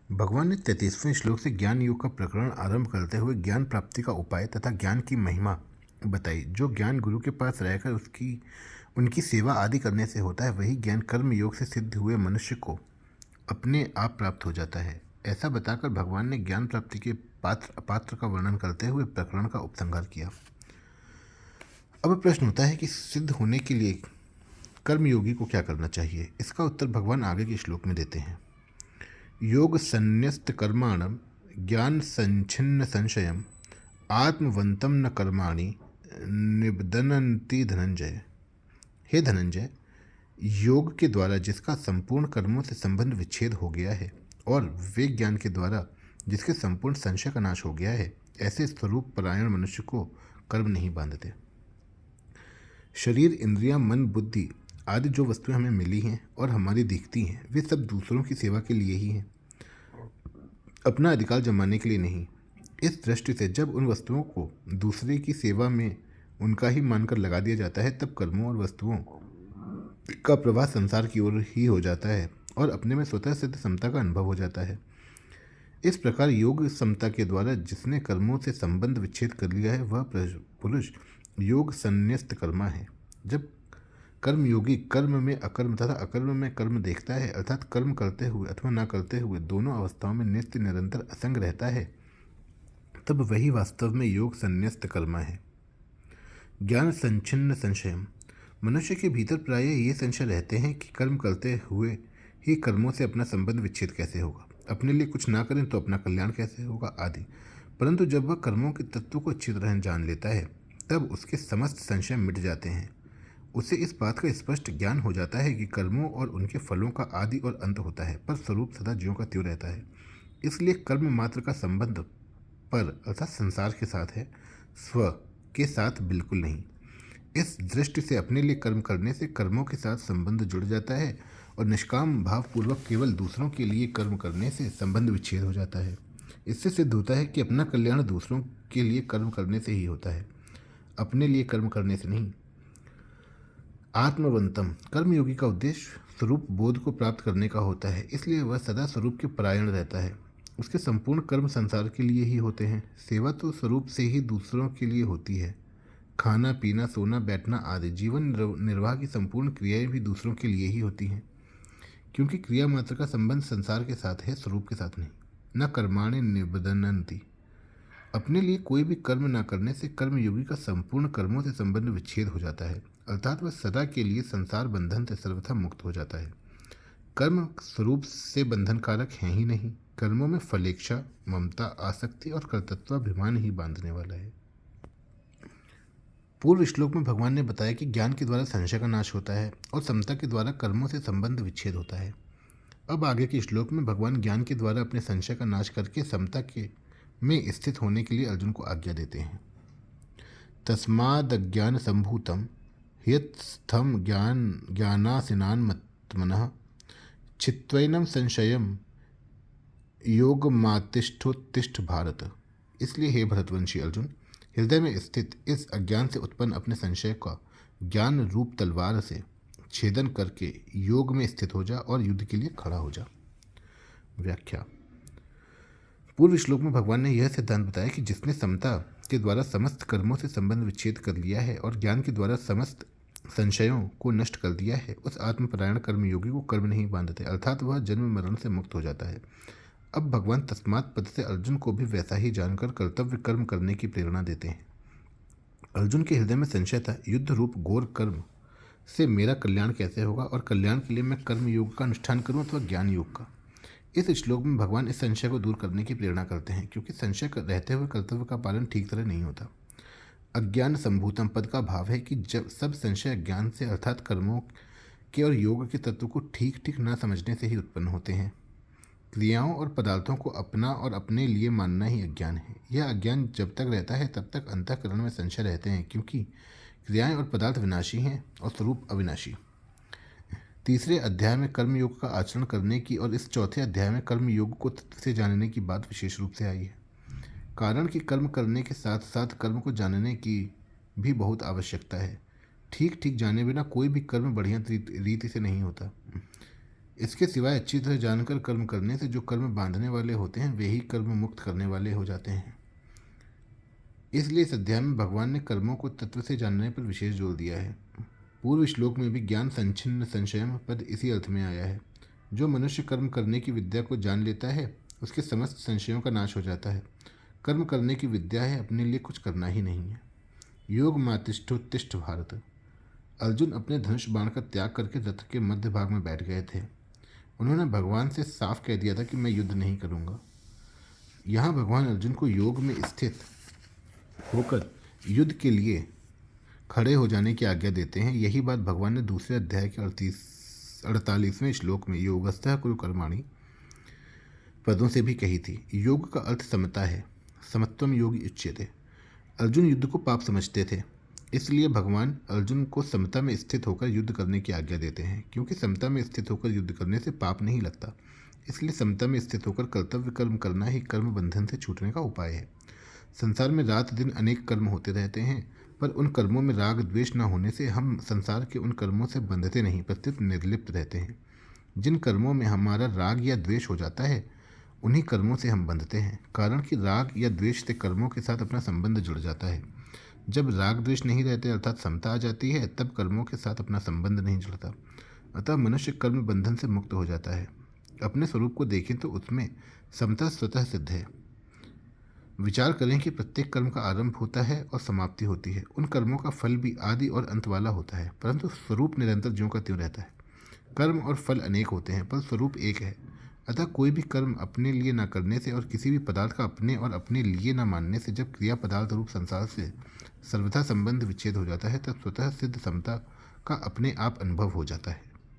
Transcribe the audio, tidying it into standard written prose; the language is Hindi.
भगवान ने 33वें श्लोक से ज्ञान योग का प्रकरण आरंभ करते हुए ज्ञान प्राप्ति का उपाय तथा ज्ञान की महिमा बताई। जो ज्ञान गुरु के पास रहकर उनकी सेवा आदि करने से होता है, वही ज्ञान कर्म योग से सिद्ध हुए मनुष्य को अपने आप प्राप्त हो जाता है। ऐसा बताकर भगवान ने ज्ञान प्राप्ति के पात्र अपात्र का वर्णन करते हुए प्रकरण का उपसंहार किया। अब प्रश्न होता है कि सिद्ध होने के लिए कर्मयोगी को क्या करना चाहिए। इसका उत्तर भगवान आगे के श्लोक में देते हैं। योग संन्यस्त कर्माणम ज्ञान संचिन्न संशयम आत्मवंतम न कर्माणि निबदनन्ति धनंजय। हे धनंजय, योग के द्वारा जिसका संपूर्ण कर्मों से संबंध विच्छेद हो गया है और वे ज्ञान के द्वारा जिसके संपूर्ण संशय का नाश हो गया है, ऐसे स्वरूप परायण मनुष्य को कर्म नहीं बांधते। शरीर, इंद्रियां, मन, बुद्धि आदि जो वस्तुएं हमें मिली हैं और हमारी दिखती हैं, वे सब दूसरों की सेवा के लिए ही हैं, अपना अधिकार जमाने के लिए नहीं। इस दृष्टि से जब उन वस्तुओं को दूसरे की सेवा में उनका ही मानकर लगा दिया जाता है, तब कर्मों और वस्तुओं का प्रवाह संसार की ओर ही हो जाता है और अपने में स्वतः सिद्ध समता का अनुभव हो जाता है। इस प्रकार योग समता के द्वारा जिसने कर्मों से संबंध विच्छेद कर लिया है, वह पुरुष योग संन्यस्त कर्मा है। जब कर्मयोगी कर्म में अकर्म तथा अकर्म में कर्म देखता है, अर्थात कर्म करते हुए अथवा न करते हुए दोनों अवस्थाओं में नित्य निरंतर असंग रहता है, तब वही वास्तव में योग संन्यस्त कर्मा है। ज्ञान संचिन्न संशयम, मनुष्य के भीतर प्रायः ये संशय रहते हैं कि कर्म करते हुए ही कर्मों से अपना संबंध विच्छेद कैसे होगा, अपने लिए कुछ ना करें तो अपना कल्याण कैसे होगा आदि। परंतु जब वह कर्मों के तत्व को अच्छी तरह जान लेता है, तब उसके समस्त संशय मिट जाते हैं। उसे इस बात का स्पष्ट ज्ञान हो जाता है कि कर्मों और उनके फलों का आदि और अंत होता है, पर स्वरूप सदा ज्यों का त्यों रहता है। इसलिए कर्म मात्र का संबंध पर अर्थात संसार के साथ है, स्व के साथ बिल्कुल नहीं। इस दृष्टि से अपने लिए कर्म करने से कर्मों के साथ संबंध जुड़ जाता है और निष्काम भावपूर्वक केवल दूसरों के लिए कर्म करने से संबंध विच्छेद हो जाता है। इससे सिद्ध होता है कि अपना कल्याण दूसरों के लिए कर्म करने से ही होता है, अपने लिए कर्म करने से नहीं। आत्मवंतम, कर्मयोगी का उद्देश्य स्वरूप बोध को प्राप्त करने का होता है, इसलिए वह सदा स्वरूप के परायण रहता है। उसके संपूर्ण कर्म संसार के लिए ही होते हैं। सेवा तो स्वरूप से ही दूसरों के लिए होती है। खाना, पीना, सोना, बैठना आदि जीवन निर्वाह की संपूर्ण क्रियाएं भी दूसरों के लिए ही होती हैं, क्योंकि क्रिया मात्र का संबंध संसार के साथ है, स्वरूप के साथ नहीं। न कर्माणि निबधनन्ति, अपने लिए कोई भी कर्म न करने से कर्मयोगी का संपूर्ण कर्मों से संबंध विच्छेद हो जाता है, अर्थात वह सदा के लिए संसार बंधन से सर्वथा मुक्त हो जाता है। कर्म स्वरूप से बंधनकारक हैं ही नहीं। कर्मों में फलेच्छा, ममता, आसक्ति और कर्तृत्वाभिमान ही बांधने वाला है। पूर्व श्लोक में भगवान ने बताया कि ज्ञान के द्वारा संशय का नाश होता है और समता के द्वारा कर्मों से संबंध विच्छेद होता है। अब आगे के श्लोक में भगवान ज्ञान के द्वारा अपने संशय का नाश करके समता के में स्थित होने के लिए अर्जुन को आज्ञा देते हैं। तस्मादज्ञान संभूतम ह्यस्थम ज्ञानासिनान्मनः चित्वैनं संशयम योगमातिष्ठोत्तिष्ठ भारत। इसलिए हे भरतवंशी अर्जुन, हृदय में स्थित इस अज्ञान से उत्पन्न अपने संशय का ज्ञान रूप तलवार से छेदन करके योग में स्थित हो जा और युद्ध के लिए खड़ा हो जा। व्याख्या। पूर्व श्लोक में भगवान ने यह सिद्धांत बताया कि जिसने समता के द्वारा समस्त कर्मों से संबंध विच्छेद कर लिया है और ज्ञान के द्वारा समस्त संशयों को नष्ट कर दिया है, उस आत्मपरायण कर्मयोगी को कर्म नहीं बांधते, अर्थात वह जन्म मरण से मुक्त हो जाता है। अब भगवान तस्मात् पद से अर्जुन को भी वैसा ही जानकर कर्तव्य कर्म करने की प्रेरणा देते हैं। अर्जुन के हृदय में संशय था, युद्ध रूप घोर कर्म से मेरा कल्याण कैसे होगा और कल्याण के लिए मैं कर्म योग का अनुष्ठान करूं अथवा ज्ञान योग का। इस श्लोक में भगवान इस संशय को दूर करने की प्रेरणा करते हैं, क्योंकि संशय रहते हुए कर्तव्य का पालन ठीक तरह नहीं होता। अज्ञान संभूतम पद का भाव है कि जब सब संशय अज्ञान से अर्थात कर्मों के और योग के तत्व को ठीक ठीक न समझने से ही उत्पन्न होते हैं। क्रियाओं और पदार्थों को अपना और अपने लिए मानना ही अज्ञान है। यह अज्ञान जब तक रहता है तब तक अंतःकरण में संशय रहते हैं, क्योंकि क्रियाएं और पदार्थ विनाशी हैं और स्वरूप अविनाशी। तीसरे अध्याय में कर्मयोग का आचरण करने की और इस चौथे अध्याय में कर्मयोग को तत्व से जानने की बात विशेष रूप से आई है, कारण कि कर्म करने के साथ साथ कर्म को जानने की भी बहुत आवश्यकता है। ठीक ठीक जाने बिना कोई भी कर्म बढ़िया रीति से नहीं होता। इसके सिवाय अच्छी तरह जानकर कर्म करने से जो कर्म बांधने वाले होते हैं वे ही कर्म मुक्त करने वाले हो जाते हैं। इसलिए इस अध्याय में भगवान ने कर्मों को तत्व से जानने पर विशेष जोर दिया है। पूर्व श्लोक में भी ज्ञान संचिन्न संशयम पद इसी अर्थ में आया है। जो मनुष्य कर्म करने की विद्या को जान लेता है उसके समस्त संशयों का नाश हो जाता है। कर्म करने की विद्या है, अपने लिए कुछ करना ही नहीं है। योग मातिष्ठोत्तिष्ठ भारत। अर्जुन अपने धनुष बाण का त्याग करके रथ के मध्य भाग में बैठ गए थे। उन्होंने भगवान से साफ कह दिया था कि मैं युद्ध नहीं करूंगा। यहाँ भगवान अर्जुन को योग में स्थित होकर युद्ध के लिए खड़े हो जाने की आज्ञा देते हैं। यही बात भगवान ने दूसरे अध्याय के 48वें श्लोक में योगस्थः कुरु कर्माणि पदों से भी कही थी। योग का अर्थ समता है, समत्वम योगी उच्यते। अर्जुन युद्ध को पाप समझते थे, इसलिए भगवान अर्जुन को समता में स्थित होकर युद्ध करने की आज्ञा देते हैं। क्योंकि समता में स्थित होकर युद्ध करने से पाप नहीं लगता, इसलिए समता में स्थित होकर कर्तव्य कर्म करना ही कर्म बंधन से छूटने का उपाय है। संसार में रात दिन अनेक कर्म होते रहते हैं, पर उन कर्मों में राग द्वेष न होने से हम संसार के उन कर्मों से बंधते नहीं, प्रत्युत निर्लिप्त रहते हैं। जिन कर्मों में हमारा राग या द्वेष हो जाता है उन्हीं कर्मों से हम बंधते हैं, कारण कि राग या द्वेष से कर्मों के साथ अपना संबंध जुड़ जाता है। जब राग द्वेष नहीं रहते अर्थात समता आ जाती है, तब कर्मों के साथ अपना संबंध नहीं जुड़ता। अतः मनुष्य कर्म बंधन से मुक्त हो जाता है। अपने स्वरूप को देखें तो उसमें समता स्वतः सिद्ध है। विचार करें कि प्रत्येक कर्म का आरंभ होता है और समाप्ति होती है। उन कर्मों का फल भी आदि और अंत वाला होता है, परंतु स्वरूप निरंतर ज्यों का त्यों रहता है। कर्म और फल अनेक होते हैं, पर स्वरूप एक है। अतः कोई भी कर्म अपने लिए न करने से और किसी भी पदार्थ का अपने और अपने लिए न मानने से जब क्रिया पदार्थ रूप संसार से सर्वथा संबंध विच्छेद हो जाता है, तब स्वतः सिद्ध समता का अपने आप अनुभव हो जाता है।